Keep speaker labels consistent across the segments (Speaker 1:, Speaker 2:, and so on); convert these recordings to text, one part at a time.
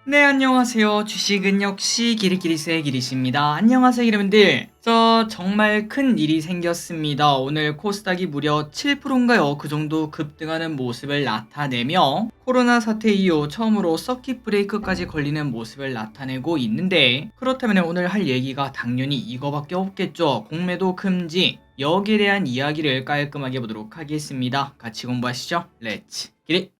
Speaker 1: 네, 안녕하세요. 주식은 역시 기리기리스의 기리씨입니다. 안녕하세요, 여러분들. 정말 큰 일이 생겼습니다. 오늘 코스닥이 무려 7%인가요? 그 정도 급등하는 모습을 나타내며 코로나 사태 이후 처음으로 서킷 브레이크까지 걸리는 모습을 나타내고 있는데, 그렇다면 오늘 할 얘기가 당연히 이거밖에 없겠죠. 공매도 금지. 여기에 대한 이야기를 깔끔하게 보도록 하겠습니다. 같이 공부하시죠. 렛츠 기릿!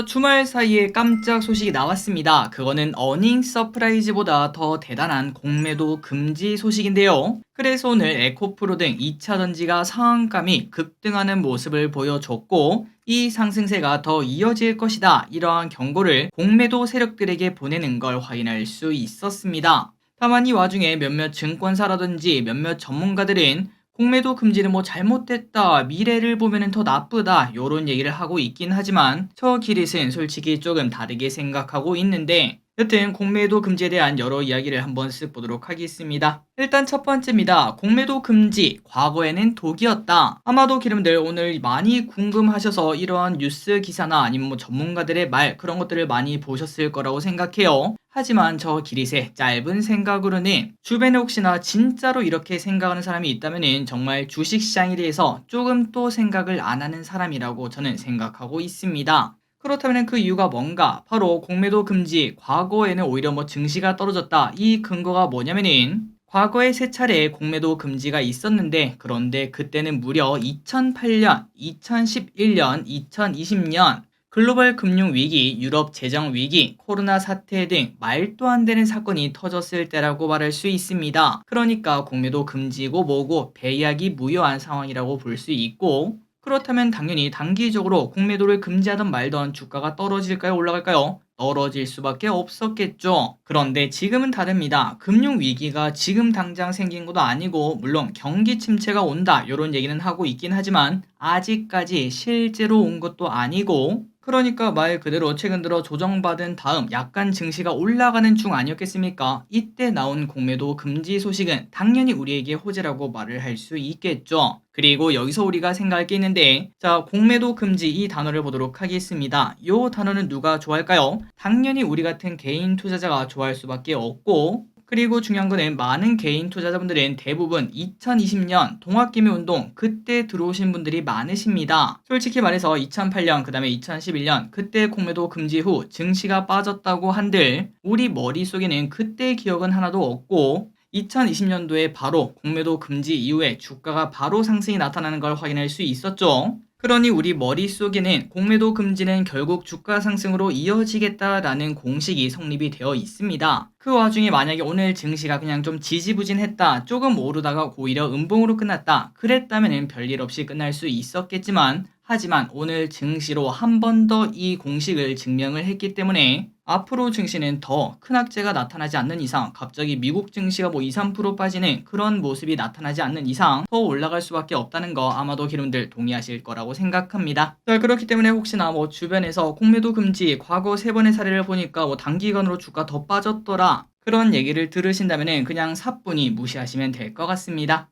Speaker 1: 주말 사이에 깜짝 소식이 나왔습니다. 그거는 어닝 서프라이즈보다 더 대단한 공매도 금지 소식인데요. 그래서 오늘 에코프로 등 2차 전지가 상한감이 급등하는 모습을 보여줬고, 이 상승세가 더 이어질 것이다, 이러한 경고를 공매도 세력들에게 보내는 걸 확인할 수 있었습니다. 다만 이 와중에 몇몇 증권사라든지 몇몇 전문가들은 공매도 금지는 뭐 잘못됐다, 미래를 보면은 더 나쁘다, 요런 얘기를 하고 있긴 하지만 저 기릿은 솔직히 조금 다르게 생각하고 있는데, 여튼 공매도 금지에 대한 여러 이야기를 한번 쓱 보도록 하겠습니다. 일단 첫 번째입니다. 공매도 금지, 과거에는 독이었다. 아마도 여러분들 오늘 많이 궁금하셔서 이러한 뉴스 기사나 아니면 뭐 전문가들의 말, 그런 것들을 많이 보셨을 거라고 생각해요. 하지만 저 기릿의 짧은 생각으로는 주변에 혹시나 진짜로 이렇게 생각하는 사람이 있다면 정말 주식시장에 대해서 조금 또 생각을 안 하는 사람이라고 저는 생각하고 있습니다. 그렇다면 그 이유가 뭔가? 바로 공매도 금지, 과거에는 오히려 뭐 증시가 떨어졌다, 이 근거가 뭐냐면은 과거에 세 차례 공매도 금지가 있었는데, 그런데 그때는 무려 2008년, 2011년, 2020년 글로벌 금융 위기, 유럽 재정 위기, 코로나 사태 등 말도 안 되는 사건이 터졌을 때라고 말할 수 있습니다. 그러니까 공매도 금지고 뭐고 배약이 무효한 상황이라고 볼 수 있고, 그렇다면 당연히 단기적으로 공매도를 금지하던 말던 주가가 떨어질까요? 올라갈까요? 떨어질 수밖에 없었겠죠. 그런데 지금은 다릅니다. 금융위기가 지금 당장 생긴 것도 아니고, 물론 경기 침체가 온다, 이런 얘기는 하고 있긴 하지만 아직까지 실제로 온 것도 아니고, 그러니까 말 그대로 최근 들어 조정받은 다음 약간 증시가 올라가는 중 아니었겠습니까? 이때 나온 공매도 금지 소식은 당연히 우리에게 호재라고 말을 할 수 있겠죠. 그리고 여기서 우리가 생각할 게 있는데, 공매도 금지, 이 단어를 보도록 하겠습니다. 이 단어는 누가 좋아할까요? 당연히 우리 같은 개인 투자자가 좋아할 수밖에 없고, 그리고 중요한 거는 많은 개인 투자자분들은 대부분 2020년 동학개미운동 그때 들어오신 분들이 많으십니다. 솔직히 말해서 2008년 그 다음에 2011년 그때 공매도 금지 후 증시가 빠졌다고 한들 우리 머릿속에는 그때 기억은 하나도 없고, 2020년도에 바로 공매도 금지 이후에 주가가 바로 상승이 나타나는 걸 확인할 수 있었죠. 그러니 우리 머릿속에는 공매도 금지는 결국 주가 상승으로 이어지겠다라는 공식이 성립이 되어 있습니다. 그 와중에 만약에 오늘 증시가 그냥 좀 지지부진했다, 조금 오르다가 오히려 음봉으로 끝났다, 그랬다면 별일 없이 끝날 수 있었겠지만, 하지만 오늘 증시로 한 번 더 이 공식을 증명을 했기 때문에 앞으로 증시는 더 큰 악재가 나타나지 않는 이상, 갑자기 미국 증시가 뭐 2, 3% 빠지는 그런 모습이 나타나지 않는 이상 더 올라갈 수밖에 없다는 거 아마도 여러분들 동의하실 거라고 생각합니다. 그렇기 때문에 혹시나 뭐 주변에서 공매도 금지 과거 3번의 사례를 보니까 뭐 단기간으로 주가 더 빠졌더라, 그런 얘기를 들으신다면 그냥 사뿐히 무시하시면 될 것 같습니다.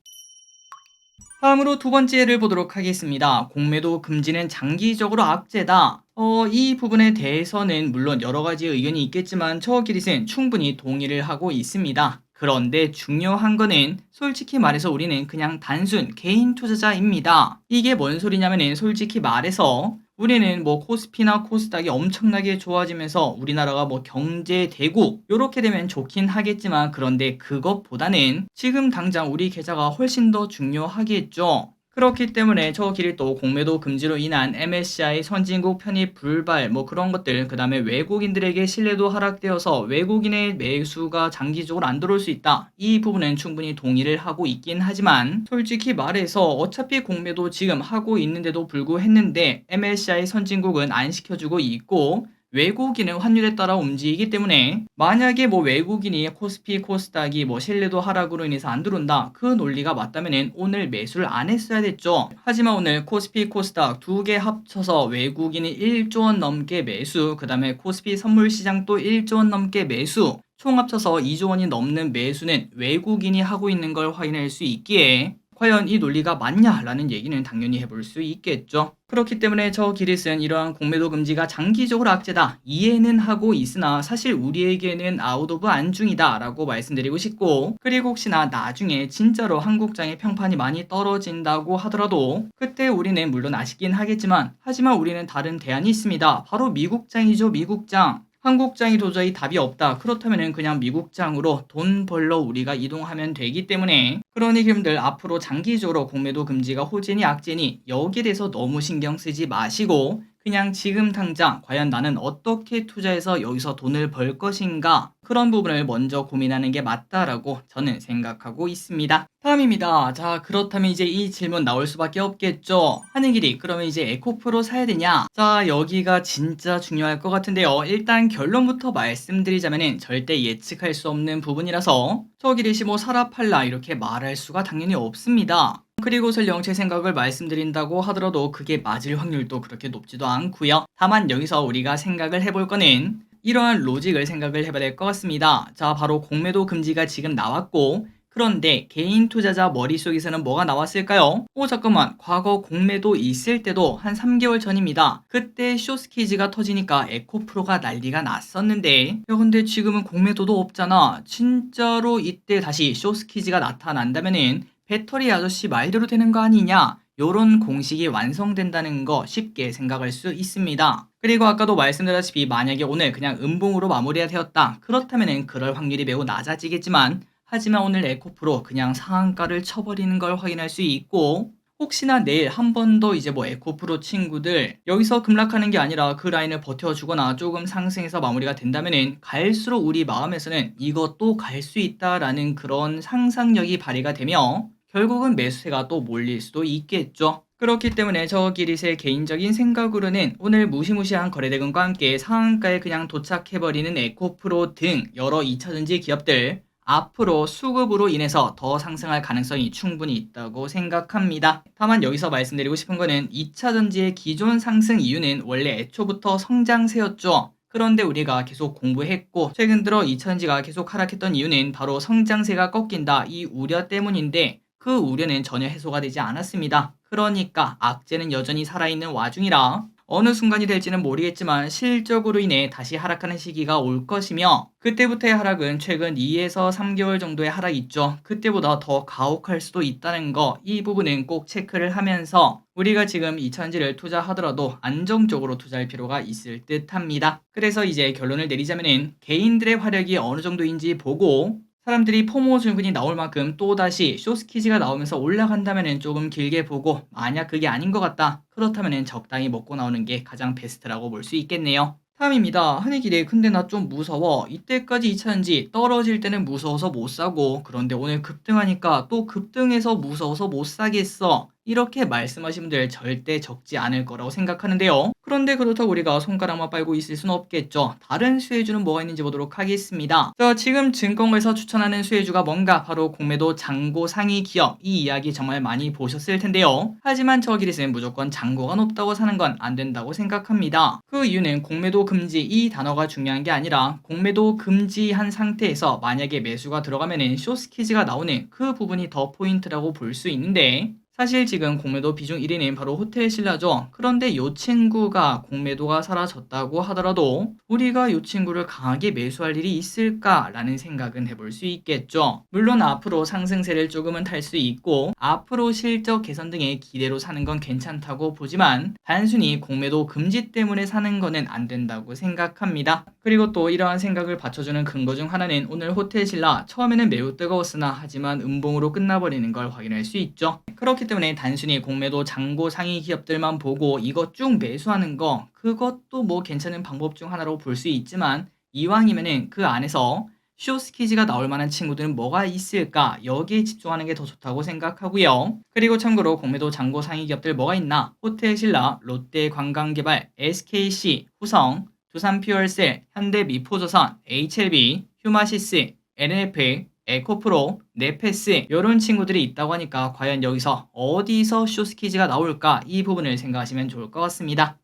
Speaker 1: 다음으로 두 번째 예를 보도록 하겠습니다. 공매도 금지는 장기적으로 악재다. 이 부분에 대해서는 물론 여러 가지 의견이 있겠지만 저 기릿은 충분히 동의를 하고 있습니다. 그런데 중요한 거는 솔직히 말해서 우리는 그냥 단순 개인 투자자입니다. 이게 뭔 소리냐면은 솔직히 말해서 우리는 뭐 코스피나 코스닥이 엄청나게 좋아지면서 우리나라가 뭐 경제 대국 요렇게 되면 좋긴 하겠지만, 그런데 그것보다는 지금 당장 우리 계좌가 훨씬 더 중요하겠죠. 그렇기 때문에 저 길이 또 공매도 금지로 인한 MSCI 선진국 편입 불발 뭐 그런 것들, 그 다음에 외국인들에게 신뢰도 하락되어서 외국인의 매수가 장기적으로 안 들어올 수 있다, 이 부분은 충분히 동의를 하고 있긴 하지만 솔직히 말해서 어차피 공매도 지금 하고 있는데도 불구했는데 MSCI 선진국은 안 시켜주고 있고 외국인은 환율에 따라 움직이기 때문에 만약에 뭐 외국인이 코스피 코스닥이 뭐 신뢰도 하락으로 인해서 안 들어온다, 그 논리가 맞다면은 오늘 매수를 안 했어야 됐죠. 하지만 오늘 코스피 코스닥 두 개 합쳐서 외국인이 1조 원 넘게 매수, 그 다음에 코스피 선물 시장도 1조 원 넘게 매수, 총 합쳐서 2조 원이 넘는 매수는 외국인이 하고 있는 걸 확인할 수 있기에 과연 이 논리가 맞냐라는 얘기는 당연히 해볼 수 있겠죠. 그렇기 때문에 저 기릿은 이러한 공매도 금지가 장기적으로 악재다 이해는 하고 있으나 사실 우리에게는 아웃 오브 안중이다 라고 말씀드리고 싶고, 그리고 혹시나 나중에 진짜로 한국장의 평판이 많이 떨어진다고 하더라도 그때 우리는 물론 아쉽긴 하겠지만 하지만 우리는 다른 대안이 있습니다. 바로 미국장이죠. 미국장. 한국장이 도저히 답이 없다. 그렇다면 그냥 미국장으로 돈 벌러 우리가 이동하면 되기 때문에, 그러니 여러분들 앞으로 장기적으로 공매도 금지가 호재니 악재니 여기에 대해서 너무 신경 쓰지 마시고 그냥 지금 당장 과연 나는 어떻게 투자해서 여기서 돈을 벌 것인가, 그런 부분을 먼저 고민하는 게 맞다라고 저는 생각하고 있습니다. 다음입니다. 자, 그렇다면 이제 이 질문 나올 수밖에 없겠죠. 하는 길이 그러면 이제 에코프로 사야 되냐? 자, 여기가 진짜 중요할 것 같은데요. 일단 결론부터 말씀드리자면은 절대 예측할 수 없는 부분이라서 저 기릿이 뭐 사라 팔라 이렇게 말할 수가 당연히 없습니다. 그리고 설령 제 생각을 말씀드린다고 하더라도 그게 맞을 확률도 그렇게 높지도 않고요. 다만 여기서 우리가 생각을 해볼 거는 이러한 로직을 생각을 해봐야 될 것 같습니다. 자, 바로 공매도 금지가 지금 나왔고, 그런데 개인 투자자 머릿속에서는 뭐가 나왔을까요? 잠깐만, 과거 공매도 있을 때도 한 3개월 전입니다. 그때 쇼스키즈가 터지니까 에코프로가 난리가 났었는데, 야 근데 지금은 공매도도 없잖아. 진짜로 이때 다시 쇼스키즈가 나타난다면은 배터리 아저씨 말대로 되는 거 아니냐? 요런 공식이 완성된다는 거 쉽게 생각할 수 있습니다. 그리고 아까도 말씀드렸다시피 만약에 오늘 그냥 음봉으로 마무리가 되었다. 그렇다면 그럴 확률이 매우 낮아지겠지만, 하지만 오늘 에코프로 그냥 상한가를 쳐버리는 걸 확인할 수 있고, 혹시나 내일 한 번 더 이제 뭐 에코프로 친구들 여기서 급락하는 게 아니라 그 라인을 버텨주거나 조금 상승해서 마무리가 된다면은 갈수록 우리 마음에서는 이것도 갈 수 있다라는 그런 상상력이 발휘가 되며 결국은 매수세가 또 몰릴 수도 있겠죠. 그렇기 때문에 저 기릿의 개인적인 생각으로는 오늘 무시무시한 거래대금과 함께 상한가에 그냥 도착해버리는 에코프로 등 여러 2차전지 기업들 앞으로 수급으로 인해서 더 상승할 가능성이 충분히 있다고 생각합니다. 다만 여기서 말씀드리고 싶은 거는 2차전지의 기존 상승 이유는 원래 애초부터 성장세였죠. 그런데 우리가 계속 공부했고 최근 들어 2차전지가 계속 하락했던 이유는 바로 성장세가 꺾인다 이 우려 때문인데, 그 우려는 전혀 해소가 되지 않았습니다. 그러니까 악재는 여전히 살아있는 와중이라 어느 순간이 될지는 모르겠지만 실적으로 인해 다시 하락하는 시기가 올 것이며, 그때부터의 하락은 최근 2에서 3개월 정도의 하락이 있죠. 그때보다 더 가혹할 수도 있다는 거, 이 부분은 꼭 체크를 하면서 우리가 지금 2차전지를 투자하더라도 안정적으로 투자할 필요가 있을 듯 합니다. 그래서 이제 결론을 내리자면은 개인들의 화력이 어느 정도인지 보고 사람들이 포모 증후군이 나올 만큼 또다시 쇼스키즈가 나오면서 올라간다면 조금 길게 보고, 만약 그게 아닌 것 같다 그렇다면 적당히 먹고 나오는 게 가장 베스트라고 볼 수 있겠네요. 다음입니다. 한해길에 근데 나 좀 무서워. 이때까지 2차전지 떨어질 때는 무서워서 못 사고 그런데 오늘 급등하니까 또 급등해서 무서워서 못 사겠어. 이렇게 말씀하신 분들 절대 적지 않을 거라고 생각하는데요. 그런데 그렇다고 우리가 손가락만 빨고 있을 수는 없겠죠. 다른 수혜주는 뭐가 있는지 보도록 하겠습니다. 자, 지금 증권가에서 추천하는 수혜주가 뭔가 바로 공매도 잔고 상위 기업, 이 이야기 정말 많이 보셨을 텐데요. 하지만 저 기릿은 무조건 잔고가 높다고 사는 건 안 된다고 생각합니다. 그 이유는 공매도 금지 이 단어가 중요한 게 아니라 공매도 금지한 상태에서 만약에 매수가 들어가면은 쇼스키즈가 나오는 그 부분이 더 포인트라고 볼 수 있는데, 사실 지금 공매도 비중 1위는 바로 호텔신라죠. 그런데 이 친구가 공매도가 사라졌다고 하더라도 우리가 이 친구를 강하게 매수할 일이 있을까라는 생각은 해볼 수 있겠죠. 물론 앞으로 상승세를 조금은 탈 수 있고 앞으로 실적 개선 등의 기대로 사는 건 괜찮다고 보지만 단순히 공매도 금지 때문에 사는 거는 안 된다고 생각합니다. 그리고 또 이러한 생각을 받쳐주는 근거 중 하나는 오늘 호텔신라 처음에는 매우 뜨거웠으나 하지만 음봉으로 끝나버리는 걸 확인할 수 있죠. 그렇기 때문에 단순히 공매도 잔고 상위 기업들만 보고 이것 쭉 매수하는 거 그것도 뭐 괜찮은 방법 중 하나로 볼 수 있지만, 이왕이면은 그 안에서 쇼스키즈가 나올 만한 친구들은 뭐가 있을까 여기에 집중하는 게 더 좋다고 생각하고요. 그리고 참고로 공매도 잔고 상위 기업들 뭐가 있나, 호텔신라, 롯데관광개발, SKC, 후성, 두산퓨얼셀, 현대미포조선, HLB, 휴마시스, NF, 에코프로, 네페스 이런 친구들이 있다고 하니까 과연 여기서 어디서 쇼스키즈가 나올까 이 부분을 생각하시면 좋을 것 같습니다.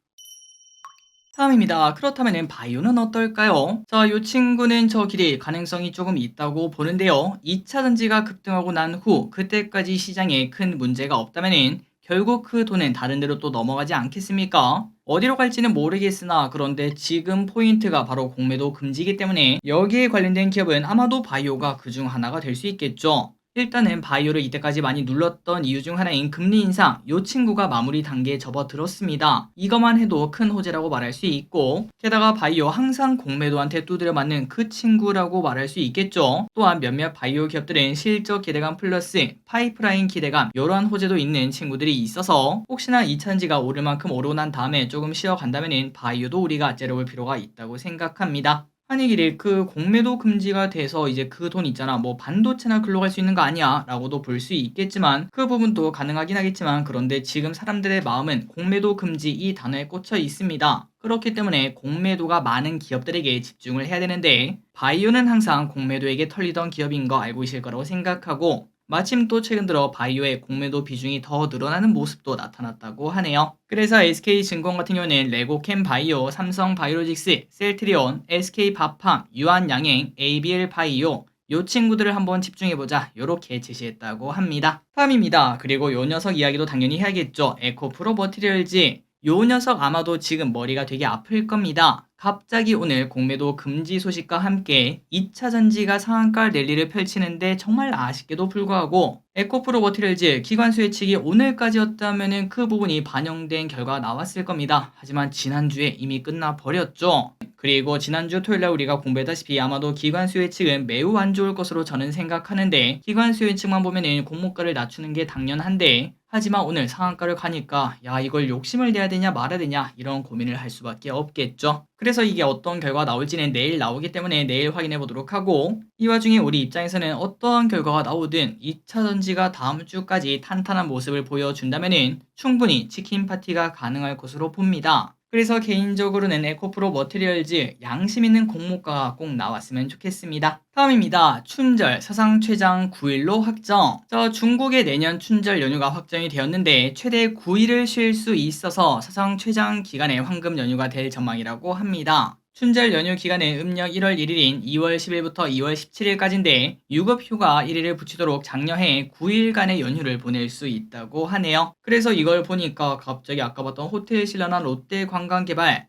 Speaker 1: 다음입니다. 그렇다면 바이오는 어떨까요? 자, 이 친구는 저 길이 가능성이 조금 있다고 보는데요. 2차 전지가 급등하고 난 후 그때까지 시장에 큰 문제가 없다면 결국 그 돈은 다른 데로 또 넘어가지 않겠습니까? 어디로 갈지는 모르겠으나 그런데 지금 포인트가 바로 공매도 금지이기 때문에 여기에 관련된 기업은 아마도 바이오가 그중 하나가 될 수 있겠죠. 일단은 바이오를 이때까지 많이 눌렀던 이유 중 하나인 금리 인상, 이 친구가 마무리 단계에 접어들었습니다. 이것만 해도 큰 호재라고 말할 수 있고, 게다가 바이오 항상 공매도한테 두드려 맞는 그 친구라고 말할 수 있겠죠. 또한 몇몇 바이오 기업들은 실적 기대감 플러스 파이프라인 기대감 이러한 호재도 있는 친구들이 있어서 혹시나 2차전지가 오를 만큼 오르고 난 다음에 조금 쉬어간다면 바이오도 우리가 째려볼 필요가 있다고 생각합니다. 한일이 그 공매도 금지가 돼서 이제 그 돈 있잖아 뭐 반도체나 글로 갈 수 있는 거 아니야 라고도 볼 수 있겠지만 그 부분도 가능하긴 하겠지만 그런데 지금 사람들의 마음은 공매도 금지 이 단어에 꽂혀 있습니다. 그렇기 때문에 공매도가 많은 기업들에게 집중을 해야 되는데 바이오는 항상 공매도에게 털리던 기업인 거 알고 계실 거라고 생각하고 마침 또 최근 들어 바이오의 공매도 비중이 더 늘어나는 모습도 나타났다고 하네요. 그래서 SK증권 같은 경우는 레고캠 바이오, 삼성 바이오로직스, 셀트리온, SK바팜, 유한양행, ABL 바이오 요 친구들을 한번 집중해보자 요렇게 제시했다고 합니다. 다음입니다. 그리고 요 녀석 이야기도 당연히 해야겠죠. 에코프로 머티리얼즈 요 녀석 아마도 지금 머리가 되게 아플 겁니다. 갑자기 오늘 공매도 금지 소식과 함께 2차 전지가 상한가 랠리를 펼치는데 정말 아쉽게도 불구하고 에코프로 머티리얼즈 기관수 예측이 오늘까지였다면 그 부분이 반영된 결과가 나왔을 겁니다. 하지만 지난주에 이미 끝나버렸죠. 그리고 지난주 토요일날 우리가 공부했다시피 아마도 기관수 예측은 매우 안 좋을 것으로 저는 생각하는데 기관수 예측만 보면은 공모가를 낮추는 게 당연한데 하지만 오늘 상한가를 가니까 야 이걸 욕심을 내야 되냐 말아야 되냐 이런 고민을 할 수밖에 없겠죠. 그래서 이게 어떤 결과가 나올지는 내일 나오기 때문에 내일 확인해 보도록 하고 이 와중에 우리 입장에서는 어떠한 결과가 나오든 2차 전지가 다음 주까지 탄탄한 모습을 보여준다면 충분히 치킨 파티가 가능할 것으로 봅니다. 그래서 개인적으로는 에코프로 머티리얼즈 양심 있는 공모가가 꼭 나왔으면 좋겠습니다. 다음입니다. 춘절 사상 최장 9일로 확정. 중국의 내년 춘절 연휴가 확정이 되었는데 최대 9일을 쉴 수 있어서 사상 최장 기간의 황금 연휴가 될 전망이라고 합니다. 춘절 연휴 기간은 음력 1월 1일인 2월 10일부터 2월 17일까지인데 유급휴가 1일을 붙이도록 장려해 9일간의 연휴를 보낼 수 있다고 하네요. 그래서 이걸 보니까 갑자기 아까 봤던 호텔 신라나 롯데 관광개발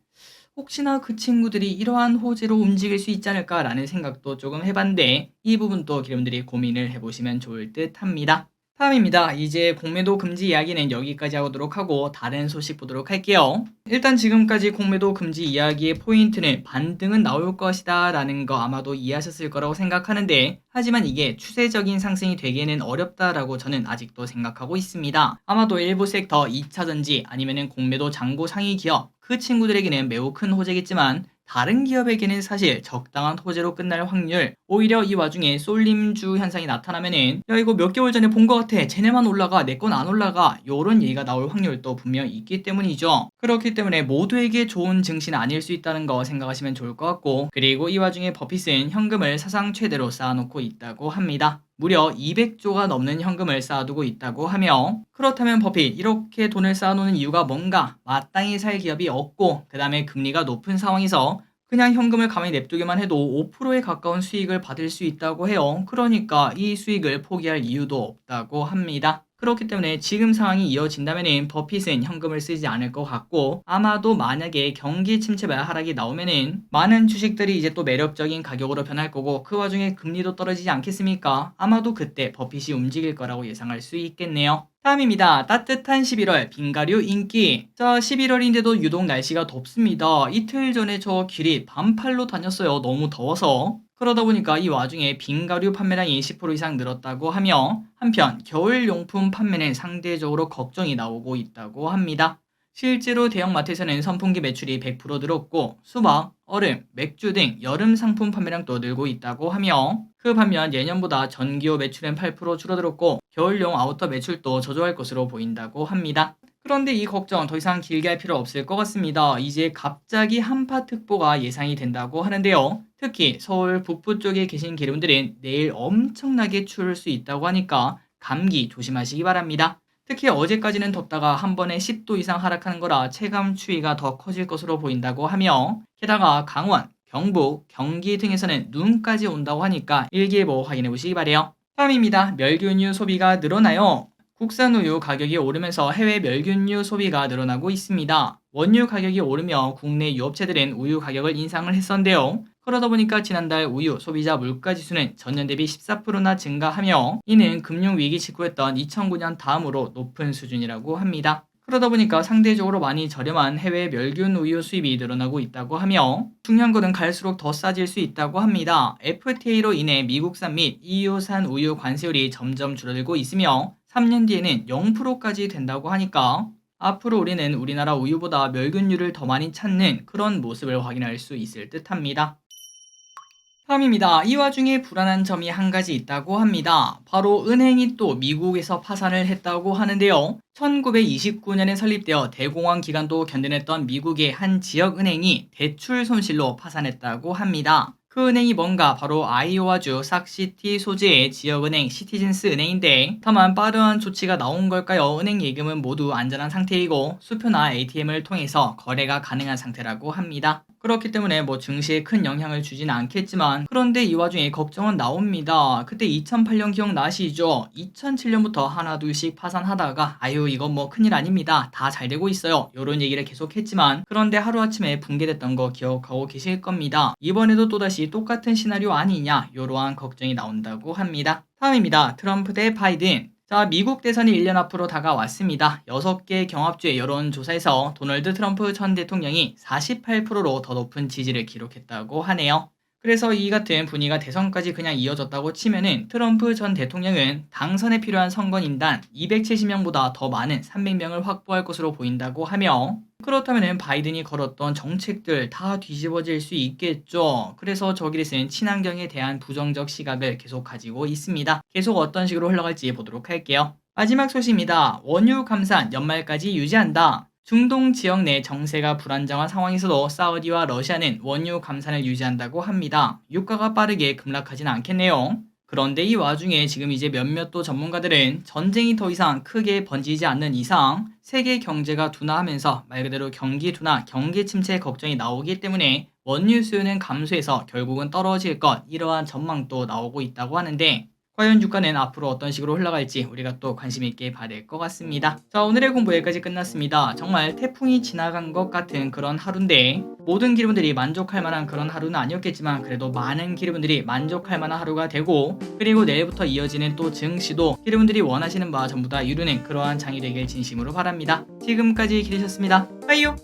Speaker 1: 혹시나 그 친구들이 이러한 호재로 움직일 수 있지 않을까라는 생각도 조금 해봤는데 이 부분도 여러분들이 고민을 해보시면 좋을 듯 합니다. 다음입니다. 이제 공매도 금지 이야기는 여기까지 하도록 하고 다른 소식 보도록 할게요. 일단 지금까지 공매도 금지 이야기의 포인트는 반등은 나올 것이다 라는 거 아마도 이해하셨을 거라고 생각하는데 하지만 이게 추세적인 상승이 되기에는 어렵다라고 저는 아직도 생각하고 있습니다. 아마도 일부 섹터 2차전지 아니면은 공매도 장고 상위 기업 그 친구들에게는 매우 큰 호재겠지만 다른 기업에게는 사실 적당한 호재로 끝날 확률 오히려 이 와중에 쏠림주 현상이 나타나면은 야 이거 몇 개월 전에 본 것 같아 쟤네만 올라가 내 건 안 올라가 요런 얘기가 나올 확률도 분명히 있기 때문이죠. 그렇기 때문에 모두에게 좋은 증시는 아닐 수 있다는 거 생각하시면 좋을 것 같고 그리고 이 와중에 버핏은 현금을 사상 최대로 쌓아놓고 있다고 합니다. 무려 200조가 넘는 현금을 쌓아두고 있다고 하며 그렇다면 버핏 이렇게 돈을 쌓아놓는 이유가 뭔가 마땅히 살 기업이 없고 그 다음에 금리가 높은 상황에서 그냥 현금을 가만히 냅두기만 해도 5%에 가까운 수익을 받을 수 있다고 해요. 그러니까 이 수익을 포기할 이유도 없다고 합니다. 그렇기 때문에 지금 상황이 이어진다면 버핏은 현금을 쓰지 않을 것 같고 아마도 만약에 경기 침체와 하락이 나오면은 많은 주식들이 이제 또 매력적인 가격으로 변할 거고 그 와중에 금리도 떨어지지 않겠습니까? 아마도 그때 버핏이 움직일 거라고 예상할 수 있겠네요. 다음입니다. 따뜻한 11월 빙가류 인기. 11월인데도 유독 날씨가 덥습니다. 이틀 전에 저 길이 반팔로 다녔어요. 너무 더워서. 그러다 보니까 이 와중에 빙가류 판매량이 10% 이상 늘었다고 하며 한편 겨울용품 판매는 상대적으로 걱정이 나오고 있다고 합니다. 실제로 대형마트에서는 선풍기 매출이 100% 늘었고 수박, 얼음, 맥주 등 여름 상품 판매량도 늘고 있다고 하며 그 반면 예년보다 전기요 매출은 8% 줄어들었고 겨울용 아우터 매출도 저조할 것으로 보인다고 합니다. 그런데 이 걱정 더 이상 길게 할 필요 없을 것 같습니다. 이제 갑자기 한파특보가 예상이 된다고 하는데요. 특히 서울 북부 쪽에 계신 기름들은 내일 엄청나게 추울 수 있다고 하니까 감기 조심하시기 바랍니다. 특히 어제까지는 덥다가 한 번에 10도 이상 하락하는 거라 체감 추위가 더 커질 것으로 보인다고 하며, 게다가 강원, 경북, 경기 등에서는 눈까지 온다고 하니까 일기예보 확인해 보시기 바래요. 다음입니다. 멸균유 소비가 늘어나요. 국산 우유 가격이 오르면서 해외 멸균유 소비가 늘어나고 있습니다. 원유 가격이 오르며 국내 유업체들은 우유 가격을 인상을 했었는데요. 그러다 보니까 지난달 우유 소비자 물가지수는 전년 대비 14%나 증가하며, 이는 금융위기 직후였던 2009년 다음으로 높은 수준이라고 합니다. 그러다 보니까 상대적으로 많이 저렴한 해외 멸균 우유 수입이 늘어나고 있다고 하며, 중요한 것은 갈수록 더 싸질 수 있다고 합니다. FTA로 인해 미국산 및 EU산 우유 관세율이 점점 줄어들고 있으며 3년 뒤에는 0%까지 된다고 하니까 앞으로 우리는 우리나라 우유보다 멸균유를 더 많이 찾는 그런 모습을 확인할 수 있을 듯 합니다. 다음입니다. 이 와중에 불안한 점이 한 가지 있다고 합니다. 바로 은행이 또 미국에서 파산을 했다고 하는데요. 1929년에 설립되어 대공황 기간도 견뎌냈던 미국의 한 지역은행이 대출 손실로 파산했다고 합니다. 그 은행이 뭔가 바로 아이오와주 삭시티 소재의 지역은행 시티즌스 은행인데, 다만 빠른 조치가 나온 걸까요? 은행 예금은 모두 안전한 상태이고 수표나 ATM을 통해서 거래가 가능한 상태라고 합니다. 그렇기 때문에 증시에 큰 영향을 주진 않겠지만, 그런데 이 와중에 걱정은 나옵니다. 그때 2008년 기억나시죠? 2007년부터 하나둘씩 파산하다가 아유 이건 큰일 아닙니다, 다 잘 되고 있어요, 요런 얘기를 계속했지만, 그런데 하루아침에 붕괴됐던 거 기억하고 계실 겁니다. 이번에도 또다시 똑같은 시나리오 아니냐, 요러한 걱정이 나온다고 합니다. 다음입니다. 트럼프 대 바이든. 자, 미국 대선이 1년 앞으로 다가왔습니다. 6개 경합주의 여론조사에서 도널드 트럼프 전 대통령이 48%로 더 높은 지지를 기록했다고 하네요. 그래서 이 같은 분위기가 대선까지 그냥 이어졌다고 치면은 트럼프 전 대통령은 당선에 필요한 선거인단 270명보다 더 많은 300명을 확보할 것으로 보인다고 하며, 그렇다면 바이든이 걸었던 정책들 다 뒤집어질 수 있겠죠. 그래서 저기에서는 친환경에 대한 부정적 시각을 계속 가지고 있습니다. 계속 어떤 식으로 흘러갈지 보도록 할게요. 마지막 소식입니다. 원유 감산 연말까지 유지한다. 중동 지역 내 정세가 불안정한 상황에서도 사우디와 러시아는 원유 감산을 유지한다고 합니다. 유가가 빠르게 급락하진 않겠네요. 그런데 이 와중에 지금 이제 몇몇 또 전문가들은 전쟁이 더 이상 크게 번지지 않는 이상 세계 경제가 둔화하면서 말 그대로 경기 둔화, 경기 침체 걱정이 나오기 때문에 원유 수요는 감소해서 결국은 떨어질 것, 이러한 전망도 나오고 있다고 하는데, 과연 유가는 앞으로 어떤 식으로 흘러갈지 우리가 또 관심 있게 봐야 될 것 같습니다. 자, 오늘의 공부 여기까지 끝났습니다. 정말 태풍이 지나간 것 같은 그런 하루인데, 모든 기르분들이 만족할 만한 그런 하루는 아니었겠지만 그래도 많은 기르분들이 만족할 만한 하루가 되고, 그리고 내일부터 이어지는 또 증시도 기르분들이 원하시는 바 전부 다 이루는 그러한 장이 되길 진심으로 바랍니다. 지금까지 기르셨습니다. 빠이요.